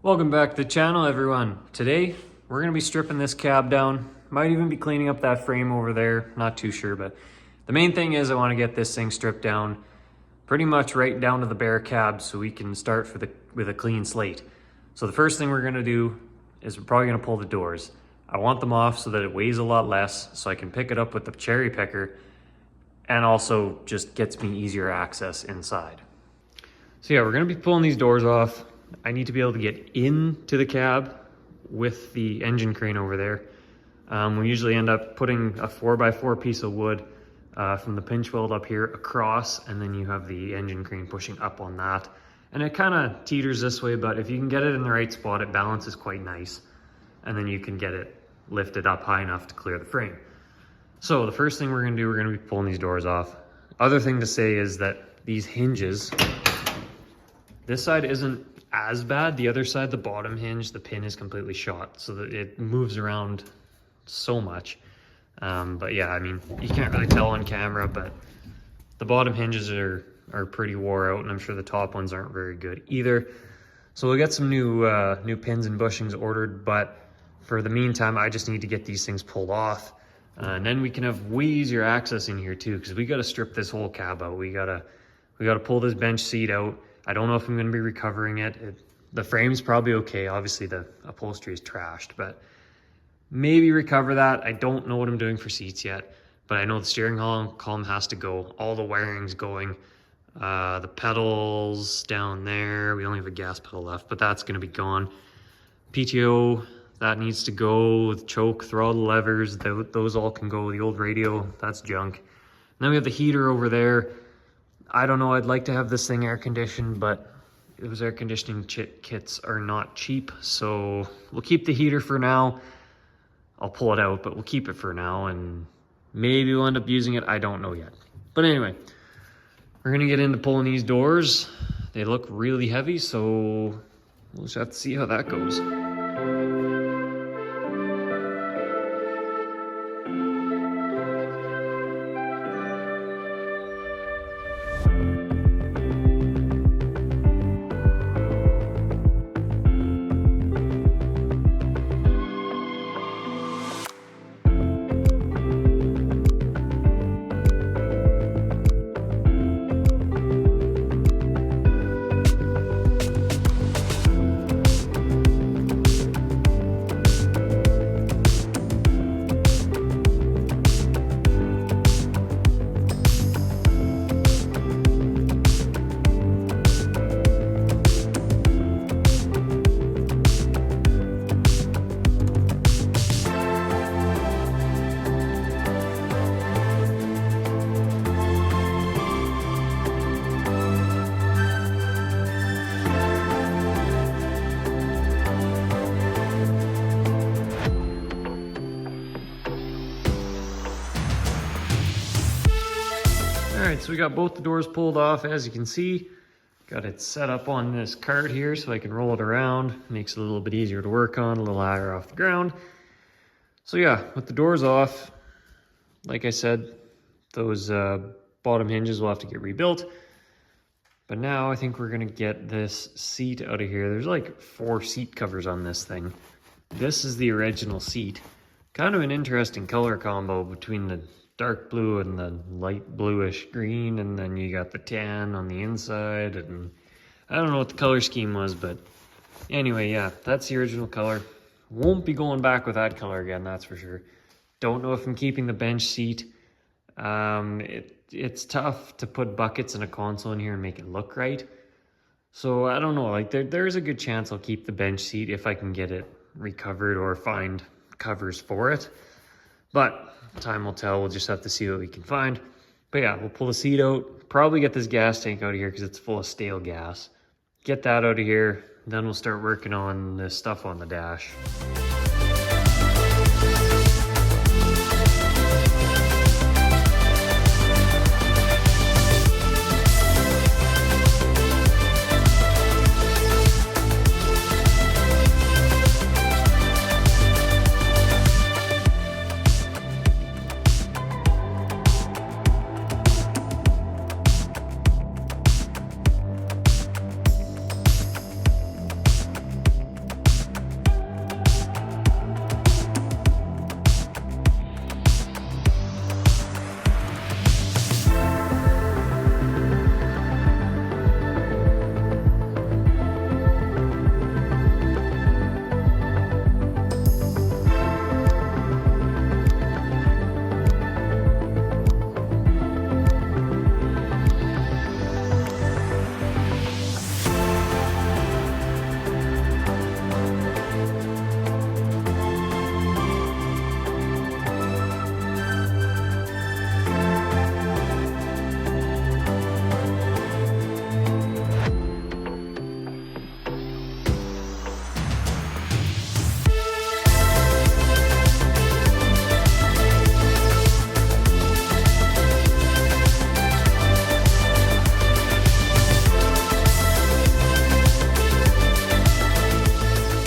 Welcome back to the channel, everyone. Today, we're gonna be stripping this cab down. Might even be cleaning up that frame over there, not too sure, but the main thing is I wanna get this thing stripped down pretty much right down to the bare cab so we can start with a clean slate. So the first thing we're gonna do is we're probably gonna pull the doors. I want them off so that it weighs a lot less so I can pick it up with the cherry picker and also just gets me easier access inside. So yeah, we're gonna be pulling these doors off. I need to be able to get into the cab with the engine crane over there. We usually end up putting a 4x4 piece of wood from the pinch weld up here across, and then you have the engine crane pushing up on that. And it kind of teeters this way, but if you can get it in the right spot, it balances quite nice. And then you can get it lifted up high enough to clear the frame. So the first thing we're gonna do, we're gonna be pulling these doors off. Other thing to say is that these hinges, this side isn't as bad. The other side, the bottom hinge, the pin is completely shot so that it moves around so much. But yeah, I mean, you can't really tell on camera, but the bottom hinges are pretty wore out, and I'm sure the top ones aren't very good either. So we'll get some new pins and bushings ordered, but for the meantime, I just need to get these things pulled off. And then we can have way easier access in here too, because we got to strip this whole cab out. We gotta pull this bench seat out. I don't know if I'm going to be recovering it. The frame's probably okay. Obviously, the upholstery is trashed, but maybe recover that. I don't know what I'm doing for seats yet, but I know the steering column has to go. All the wiring's going. The pedals down there. We only have a gas pedal left, but that's going to be gone. PTO, that needs to go. The choke, throttle levers, those all can go. The old radio, that's junk. And then we have the heater over there. I don't know, I'd like to have this thing air conditioned, but those air conditioning kits are not cheap. So we'll keep the heater for now. I'll pull it out, but we'll keep it for now, and maybe we'll end up using it. I don't know yet. But anyway, we're gonna get into pulling these doors. They look really heavy, so we'll just have to see how that goes. All right, so we got both the doors pulled off. As you can see, got it set up on this cart here so I can roll it around. Makes it a little bit easier to work on, a little higher off the ground. So yeah, with the doors off, like I said, those bottom hinges will have to get rebuilt. But now I think we're gonna get this seat out of here. There's like 4 seat covers on this thing. This is the original seat. Kind of an interesting color combo between the dark blue and the light bluish green, and then you got the tan on the inside, and I don't know what the color scheme was, but anyway, yeah, that's the original color. Won't be going back with that color again, that's for sure. Don't know if I'm keeping the bench seat. It's tough to put buckets and a console in here and make it look right. So I don't know, like there's a good chance I'll keep the bench seat if I can get it recovered or find covers for it. But time will tell. We'll just have to see what we can find. But yeah, we'll pull the seat out, probably get this gas tank out of here because it's full of stale gas. Get that out of here, then we'll start working on the stuff on the dash.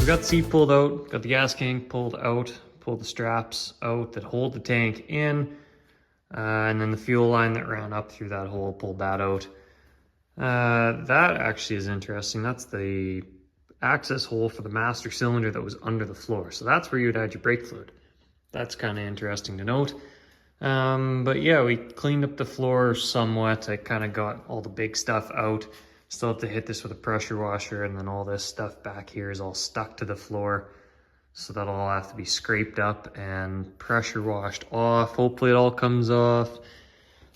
got the seat pulled out, got the gas tank pulled out, pulled the straps out that hold the tank in, and then the fuel line that ran up through that hole, pulled that out. That actually is interesting. That's the access hole for the master cylinder that was under the floor. So that's where you'd add your brake fluid. That's kind of interesting to note. But yeah, we cleaned up the floor somewhat. I kind of got all the big stuff out. Still have to hit this with a pressure washer, and then all this stuff back here is all stuck to the floor. So that'll all have to be scraped up and pressure washed off. Hopefully it all comes off.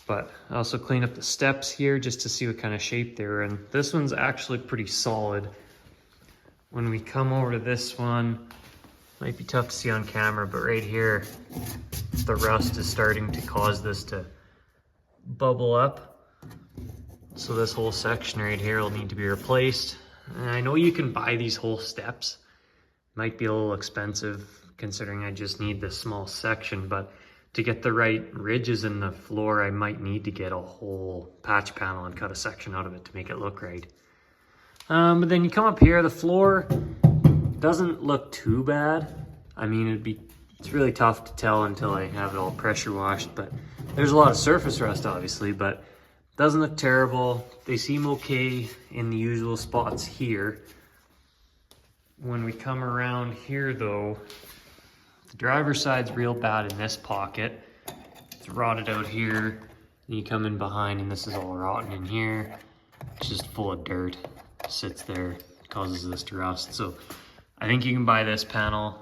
But I also cleaned up the steps here just to see what kind of shape they were in. This one's actually pretty solid. When we come over to this one, might be tough to see on camera, but right here, the rust is starting to cause this to bubble up. So this whole section right here will need to be replaced. And I know you can buy these whole steps. Might be a little expensive considering I just need this small section, but to get the right ridges in the floor, I might need to get a whole patch panel and cut a section out of it to make it look right. But then you come up here, the floor doesn't look too bad. I mean, it's really tough to tell until I have it all pressure washed, but there's a lot of surface rust obviously, but doesn't look terrible. They seem okay in the usual spots here. When we come around here though, the driver's side's real bad in this pocket. It's rotted out here. And you come in behind and this is all rotten in here. It's just full of dirt. Sits there, causes this to rust. So I think you can buy this panel.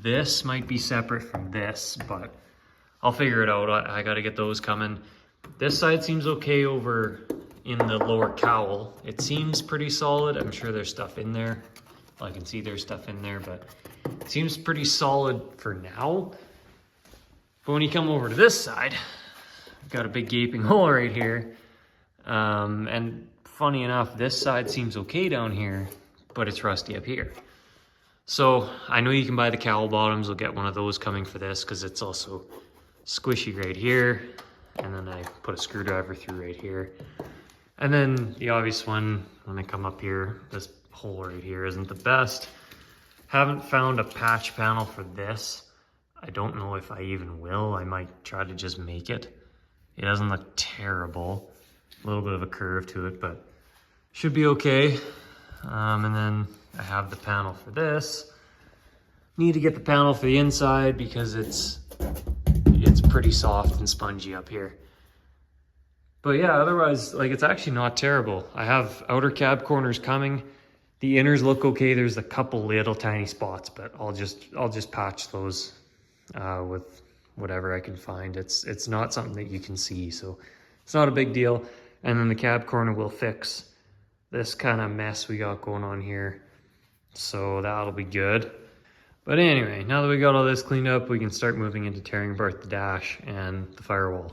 This might be separate from this, but I'll figure it out. I gotta get those coming. This side seems okay over in the lower cowl. It seems pretty solid. I'm sure there's stuff in there. Well, I can see there's stuff in there, but it seems pretty solid for now. But when you come over to this side, I've got a big gaping hole right here. And funny enough, this side seems okay down here, but it's rusty up here. So I know you can buy the cowl bottoms. I'll get one of those coming for this because it's also squishy right here. And then I put a screwdriver through right here. And then the obvious one, when I come up here, this hole right here isn't the best. Haven't found a patch panel for this. I don't know if I even will. I might try to just make it. It doesn't look terrible. A little bit of a curve to it, but should be okay. And then I have the panel for this. Need to get the panel for the inside because it's pretty soft and spongy up here. But yeah, otherwise, like, it's actually not terrible. I have outer cab corners coming. The inners look okay. There's a couple little tiny spots, but I'll just patch those with whatever I can find. It's not something that you can see, so it's not a big deal. And then the cab corner will fix this kind of mess we got going on here. So that'll be good. But anyway, now that we got all this cleaned up, we can start moving into tearing apart the dash and the firewall.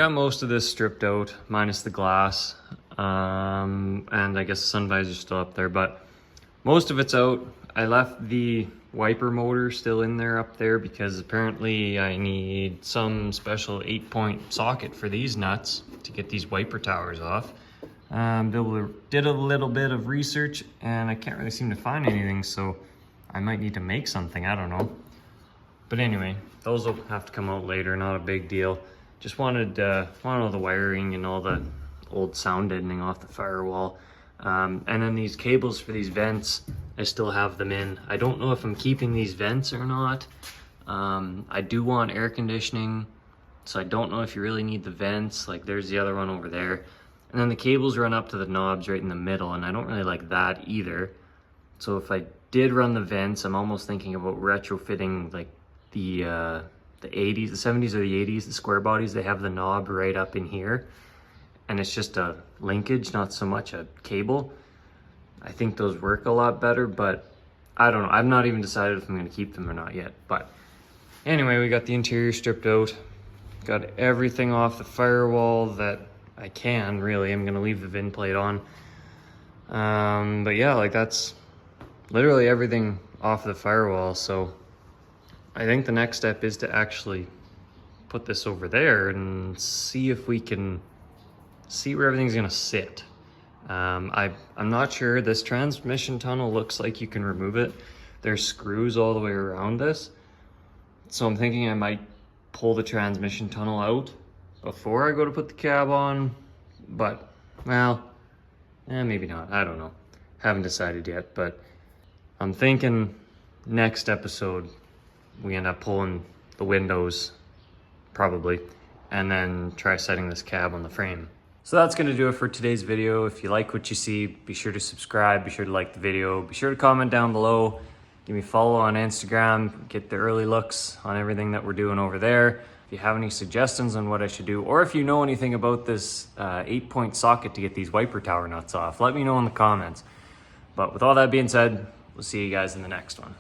got most of this stripped out, minus the glass. And I guess the sun visor's still up there, but most of it's out. I left the wiper motor still in there up there because apparently I need some special 8-point socket for these nuts to get these wiper towers off. Did a little bit of research and I can't really seem to find anything, so I might need to make something, I don't know. But anyway, those will have to come out later, not a big deal. Just wanted all the wiring and all the old sound deadening off the firewall. And then these cables for these vents, I still have them in. I don't know if I'm keeping these vents or not. I do want air conditioning, so I don't know if you really need the vents. Like there's the other one over there. And then the cables run up to the knobs right in the middle, and I don't really like that either. So if I did run the vents, I'm almost thinking about retrofitting like the 80s, the 70s or the 80s, the square bodies. They have the knob right up in here, and it's just a linkage, not so much a cable. I think those work a lot better, but I don't know. I've not even decided if I'm gonna keep them or not yet. But anyway, we got the interior stripped out. Got everything off the firewall that I can, really. I'm gonna leave the VIN plate on. But yeah, like that's literally everything off the firewall. So I think the next step is to actually put this over there and see if we can see where everything's gonna sit. I'm not sure. This transmission tunnel looks like you can remove it. There's screws all the way around this. So I'm thinking I might pull the transmission tunnel out before I go to put the cab on, but well, maybe not, I don't know. Haven't decided yet, but I'm thinking next episode we end up pulling the windows, probably, and then try setting this cab on the frame. So that's gonna do it for today's video. If you like what you see, be sure to subscribe, be sure to like the video, be sure to comment down below, give me a follow on Instagram, get the early looks on everything that we're doing over there. If you have any suggestions on what I should do, or if you know anything about this 8-point socket to get these wiper tower nuts off, let me know in the comments. But with all that being said, we'll see you guys in the next one.